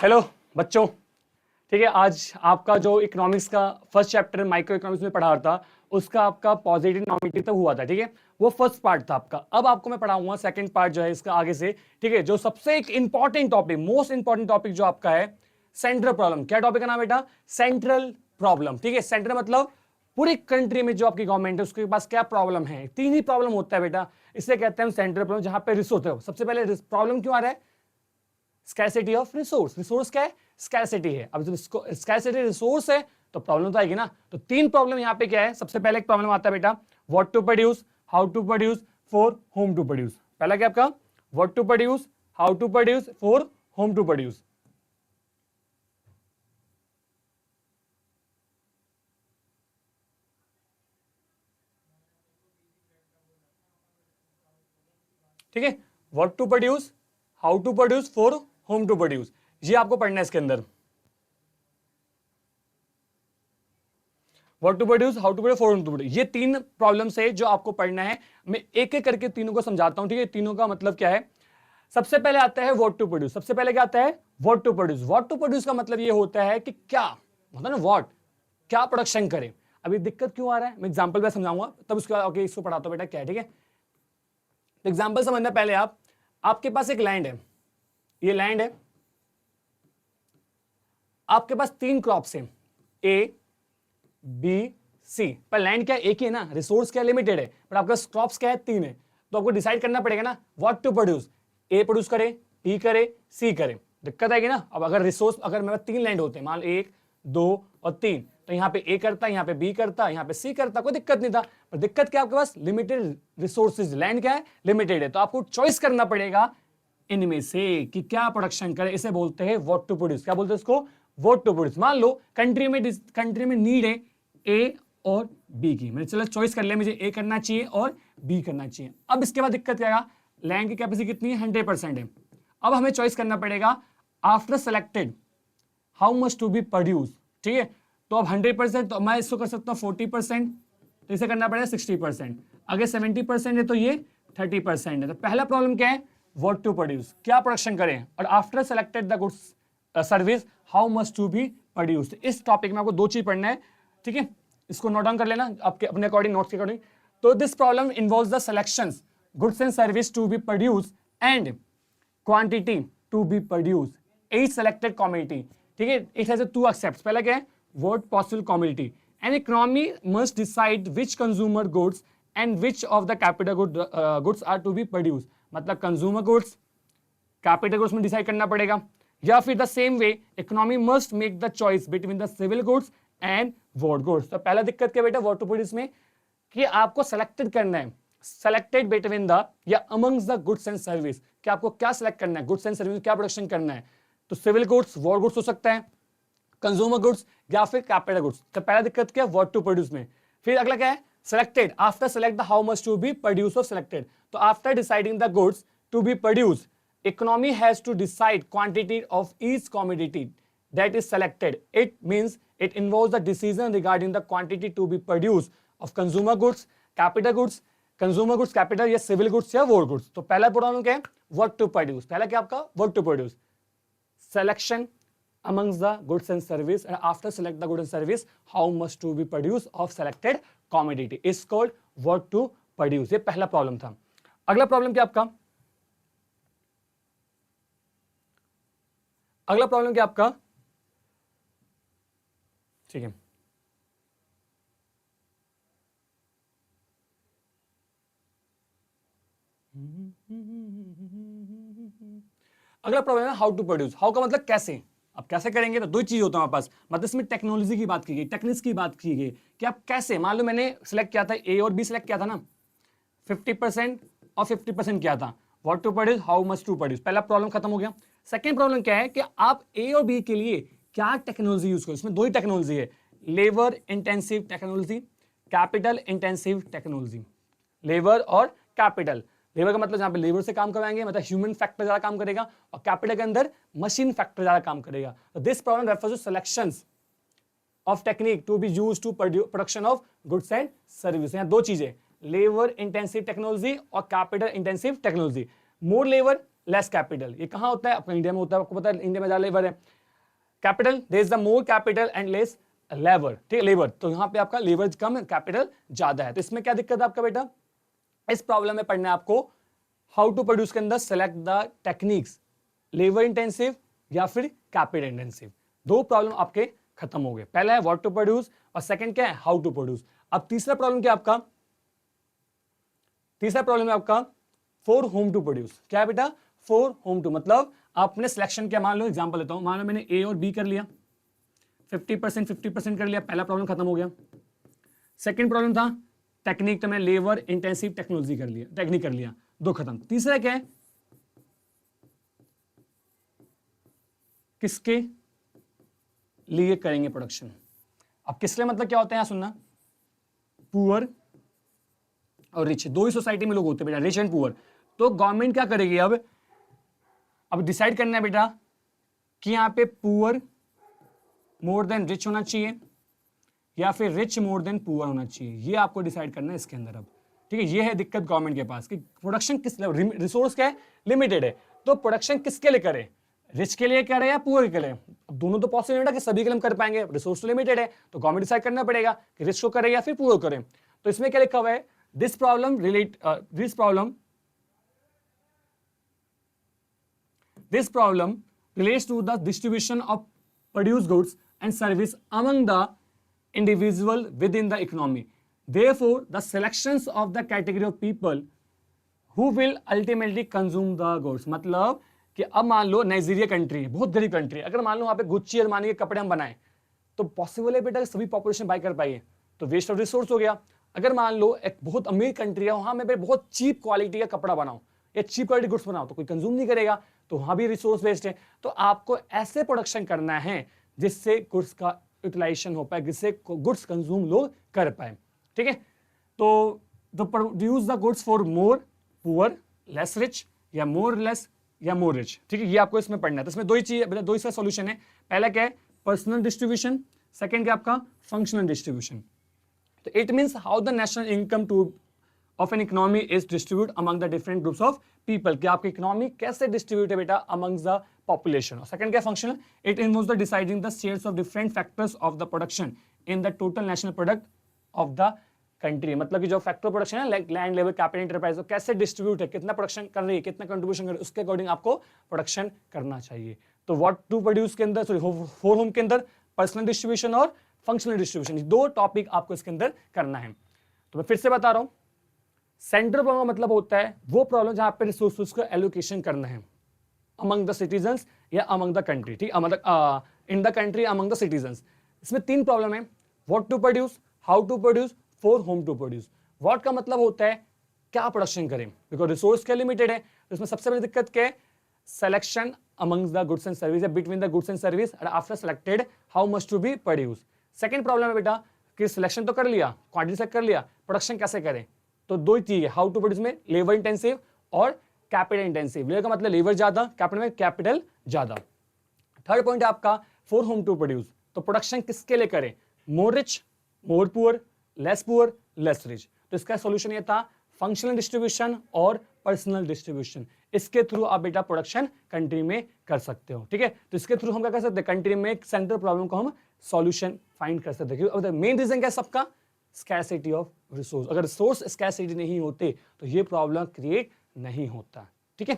Hello बच्चों, ठीक है। आज आपका जो इकोनॉमिक्स का फर्स्ट चैप्टर माइक्रो इकोनॉमिक्स में पढ़ा था उसका आपका पॉजिटिव नॉमिनेटिव तक हुआ था, ठीक है। वो फर्स्ट पार्ट था आपका। अब आपको मैं पढ़ाऊंगा सेकंड पार्ट जो है इसका आगे से, ठीक है। जो सबसे एक important topic, most important topic जो आपका है सेंट्रल प्रॉब्लम। क्या टॉपिक का नाम बेटा? सेंट्रल प्रॉब्लम, ठीक है। सेंट्रल मतलब पूरी कंट्री में जो आपकी गवर्नमेंट है उसके पास क्या प्रॉब्लम है। तीन ही प्रॉब्लम होता है बेटा, इसे कहते हैं सेंट्रल प्रॉब्लम, जहां पे रिसोर्स है। सबसे पहले प्रॉब्लम क्यों आ रहा है? Scarcity of resource. रिसोर्स क्या है? स्कैरसिटी है। अब जब स्कैरसिटी रिसोर्स है तो प्रॉब्लम तो आएगी ना। तो तीन प्रॉब्लम यहां पे क्या है? सबसे पहले एक प्रॉब्लम आता है बेटा what to produce, how to produce, for whom to produce. पहला क्या आपका? What to produce, how to produce, for whom to produce. ठीक है, what to produce, how to produce, for whom to produce, ये आपको पढ़ना है इसके अंदर। What to produce, how to produce, for whom to produce, ये तीन प्रॉब्लम्स है जो आपको पढ़ना है। मैं एक एक करके तीनों को समझाता हूं, ठीक है। तीनों का मतलब क्या है? सबसे पहले आता है व्हाट टू प्रोड्यूस। सबसे पहले क्या आता है? What to produce. What to produce का मतलब ये होता है कि क्या, मतलब ना व्हाट, क्या प्रोडक्शन करें। अभी दिक्कत क्यों आ रहा है मैं एग्जांपल पे समझाऊंगा, तब उसके बाद ओके इसको पढ़ाता हूं बेटा क्या है, ठीक है। तो एग्जांपल समझना पहले आप। आपके पास एक लैंड है, ये लैंड है, आपके पास तीन क्रॉप्स हैं ए बी सी। पर लैंड क्या एक ही है ना, रिसोर्स क्या लिमिटेड है, पर आपका क्रॉप्स क्या है? तीन है। तो आपको डिसाइड करना पड़ेगा ना what to produce. A produce करे, बी करे, सी करे, दिक्कत आएगी ना। अब अगर रिसोर्स, अगर मेरे पास तीन लैंड होते हैं, मान लो एक, दो और तीन, तो यहाँ पे ए करता, यहाँ पे बी करता, यहाँ पे सी करता, कोई दिक्कत नहीं था। पर दिक्कत क्या, आपके पास लिमिटेड रिसोर्सेज, लैंड क्या है? लिमिटेड है। तो आपको चॉइस करना पड़ेगा इनमें से कि क्या प्रोडक्शन करे। इसे बोलते हैं व्हाट टू प्रोड्यूस। क्या बोलते हैं इसको? What to produce. मान लो कंट्री में नीड है ए और बी की, मैंने चलो चॉइस कर लिया, मुझे ए करना चाहिए और बी करना चाहिए। अब इसके बाद दिक्कत क्या है? लैंड की कैपेसिटी कितनी है? 100% है। अब हमें चॉइस करना पड़ेगा after selected how much to be produce, ठीक है। तो अब 100%, तो मैं इसको कर सकता हूँ 40%, तो इसे करना पड़ेगा 60%। अगर 70% है तो ये 30% है। तो पहला प्रॉब्लम क्या है? व्हाट टू प्रोड्यूस, क्या प्रोडक्शन करें। और after selected the goods service how much to be produce. इस टॉपिक में आपको दो चीज पढ़ना है, ठीक है। इसको नोट डाउन कर लेना आपके अपने अकॉर्डिंग, नोट्स के अकॉर्डिंग। तो this problem involves the selections goods and service to be produce and quantity to be produce each selected commodity, ठीक है। It has to accepts. पहला क्या है? what possible commodity, an economy must decide which consumer goods and which of the capital goods are to be produced। मतलब consumer goods, capital goods में decide करना पड़ेगा, या फिर the same way economy must make the choice between the civil goods and war goods. तो पहला दिक्कत क्या बेटा व्हाट टू प्रोड्यूस में, कि आपको सेलेक्टेड करना है, सेलेक्टेड बिटवीन द या amongst the goods and service, कि आपको क्या सेलेक्ट करना है, गुड्स एंड सर्विस क्या प्रोडक्शन करना है। तो सिविल गुड्स, वॉर गुड्स हो सकता है, कंज्यूमर गुड्स या फिर कैपिटल गुड्स। तो पहला दिक्कत क्या है? व्हाट टू प्रोड्यूस में। फिर अगला क्या है? Selected, after select the how much to be produce of selected. तो after deciding the goods to be produce economy has to decide quantity of each commodity that is selected. It means it involves the decision regarding the quantity to be produced of consumer goods, capital goods, consumer goods, capital या civil goods या war goods। तो पहला problem क्या है? what to produce। पहला क्या आपका? what to produce, selection amongst the goods and service, and after select the goods and service how much to be produced of selected commodity is called what to produce। ये पहला problem था। अगला problem क्या आपका? अगला problem क्या आपका? ठीक है, अगला प्रॉब्लम है हाउ टू प्रोड्यूस। हाउ का मतलब कैसे। अब कैसे करेंगे? तो दो चीज होता है हमारे पास, मतलब इसमें टेक्नोलॉजी की बात की गई, टेक्निक्स की बात की गई कि आप कैसे। मान लो मैंने सिलेक्ट किया था ए और बी सिलेक्ट किया था ना, 50% और 50% किया था। What to produce, how much to produce, पहला प्रॉब्लम खत्म हो गया। सेकेंड प्रॉब्लम क्या है कि आप ए और बी के लिए क्या टेक्नोलॉजी यूज करो। इसमें दो ही टेक्नोलॉजी है, labour intensive technology, capital intensive technology. Labour और कैपिटल, लेबर का मतलब जहां पे लेबर से काम करवाएंगे, मतलब ह्यूमन फैक्टर ज्यादा काम करेगा, और कैपिटल के अंदर मशीन फैक्टर ज्यादा काम करेगा। तो this problem refers to selections of technique to be used to production of goods and service. यहाँ दो चीजें, लेबर इंटेंसिव टेक्नोलॉजी और capital intensive technology. More labour less capital. ये कहाँ होता है? अपने इंडिया में होता है, आपको पता है इंडिया में ज्यादा लेबर है। Capital, there is the more capital and less labour, ठीक है, लेबर, तो यहाँ पे आपका लेबर कम है, कैपिटल ज्यादा है। तो इसमें क्या दिक्कत है आपका बेटा? इस प्रॉब्लम में पढ़ना है आपको हाउ टू प्रोड्यूस के अंदर select the techniques, labour intensive या फिर कैपिटल इंटेंसिव। दो प्रॉब्लम आपके खत्म हो गए। पहला है व्हाट टू प्रोड्यूस और सेकंड क्या है? How to produce. अब तीसरा प्रॉब्लम क्या आपका? तीसरा प्रॉब्लम है आपका फॉर होम टू प्रोड्यूस। क्या है बेटा? फॉर होम टू, मतलब आपने सिलेक्शन क्या, मान लो एग्जांपल लेता हूं, मान लो मैंने ए और बी कर लिया, 50% कर लिया, पहला प्रॉब्लम खत्म हो गया। सेकंड प्रॉब्लम था टेक्निक, तो मैं लेबर इंटेंसिव टेक्नोलॉजी कर लिया, टेक्निक कर लिया, दो खत्म। तीसरा क्या है? किसके लिए करेंगे प्रोडक्शन। अब किस लिए मतलब क्या होता है यहां सुनना, पुअर और रिच, दो ही सोसाइटी में लोग होते हैं बेटा, रिच एंड पुअर। तो गवर्नमेंट क्या करेगी अब डिसाइड करना है बेटा कि यहां पे पुअर मोर देन रिच होना चाहिए या फिर रिच मोर देन पुअर होना चाहिए, ये आपको डिसाइड करना है इसके अंदर। अब ठीक है, ये है दिक्कत गवर्नमेंट के पास कि प्रोडक्शन किस, रिसोर्स क्या है? लिमिटेड है, तो प्रोडक्शन किसके लिए करे? रिच के लिए करे या पुअर के लिए? अब दोनों तो पॉसिबल है कि सभी के लिए हम कर पाएंगे, रिसोर्स तो लिमिटेड है, तो गवर्नमेंट डिसाइड करना पड़ेगा कि रिच को करे या फिर पुअर करे। तो इसमें क्या लिखा हुआ है? This problem relates to the distribution of produced goods and service among the individual within the economy. Therefore, the selections of the category of people who will ultimately consume the goods. मतलब कि अब मान लो Nigeria country है, बहुत गरीब country है, अगर मान लो वहां पे गुच्ची और मानी के कपड़े हम बनाए तो पॉसिबल है बेटा सभी पॉपुलेशन बाय कर पाइए, तो वेस्ट ऑफ रिसोर्स हो गया। अगर मान लो एक बहुत अमीर कंट्री है, वहां में बहुत चीप क्वालिटी का कपड़ा बनाओ या चीप क्वालिटी गुड्स बनाओ तो कोई कंज्यूम नहीं करेगा, तो वहां भी रिसोर्स वेस्ट है। तो आपको ऐसे प्रोडक्शन करना है जिससे गुड्स का यूटिलाइजेशन हो पाए, जिससे गुड्स कंज्यूम लोग कर पाए, ठीक है। तो produce the goods for more poor less rich या मोर लेस या मोर रिच, ठीक है, ये आपको इसमें पढ़ना है। तो इसमें दो ही चीज, दो ही इसका सॉल्यूशन है। पहला क्या है? पर्सनल डिस्ट्रीब्यूशन, सेकंड क्या आपका? Functional distribution. तो it means how the national income to of an economy is distribute among the different groups of people, कि आपकी इकोनॉमी कैसे डिस्ट्रीब्यूट है बेटा अमंग्स द पॉपुलेशन। और सेकंड क्या functional? It involves the deciding the shares of different factors of the production in the total national product of the country, मतलब कि जो फैक्टर प्रोडक्शन है लैंड लेबर कैपिटल एंटरप्राइज कैसे distribute है, कितना production कर रही है, कितना कंट्रीब्यूशन कर रही है, उसके अकॉर्डिंग आपको प्रोडक्शन करना चाहिए। तो व्हाट टू प्रोड्यूस के अंदर, सॉरी फॉर होम के अंदर पर्सनल डिस्ट्रीब्यूशन और फंक्शनल डिस्ट्रीब्यूशन, दो टॉपिक आपको इसके अंदर करना है। तो मैं फिर से बता रहा हूं, सेंट्रल प्रॉब्लम मतलब होता है वो प्रॉब्लम जहां पे रिसोर्सेज को एलोकेशन करना है अमंग द सिटीजंस या अमंग द कंट्री, ठीक, in the country among the citizens. इसमें तीन प्रॉब्लम है, what to produce, how to produce, for whom to produce. What का मतलब होता है क्या प्रोडक्शन करें, बिकॉज रिसोर्स क्या लिमिटेड है। तो इसमें सबसे बड़ी दिक्कत क्या है? Selection amongst the goods and service, between the goods and service and after selected how much to be produce. Second problem है बेटा कि सिलेक्शन तो कर लिया, क्वांटिटी सेलेक्ट कर लिया, प्रोडक्शन कैसे करें। तो दो ही चीज है, हाउ टू प्रोड्यूस में लेबर इंटेंसिव और कैपिटल इंटेंसिव। लेबर का मतलब लेबर ज्यादा, कैपिटल में कैपिटल ज्यादा। थर्ड पॉइंट है आपका फॉर होम टू प्रोड्यूस, तो प्रोडक्शन किसके लिए करें? More rich, more poor, less poor, less rich. तो इसका सॉल्यूशन ये था फंक्शनल डिस्ट्रीब्यूशन और पर्सनल डिस्ट्रीब्यूशन। इसके थ्रू आप बेटा प्रोडक्शन कंट्री में कर सकते हो, ठीक है। तो इसके थ्रू हम क्या कर सकते हैं? कंट्री में एक सेंट्रल प्रॉब्लम को हम सॉल्यूशन फाइंड कर सकते हैं। अब मेन रीजन क्या है सबका? Scarcity of resource. अगर रिसोर्स स्कैरसिटी नहीं होते तो ये प्रॉब्लम क्रिएट नहीं होता, ठीक है।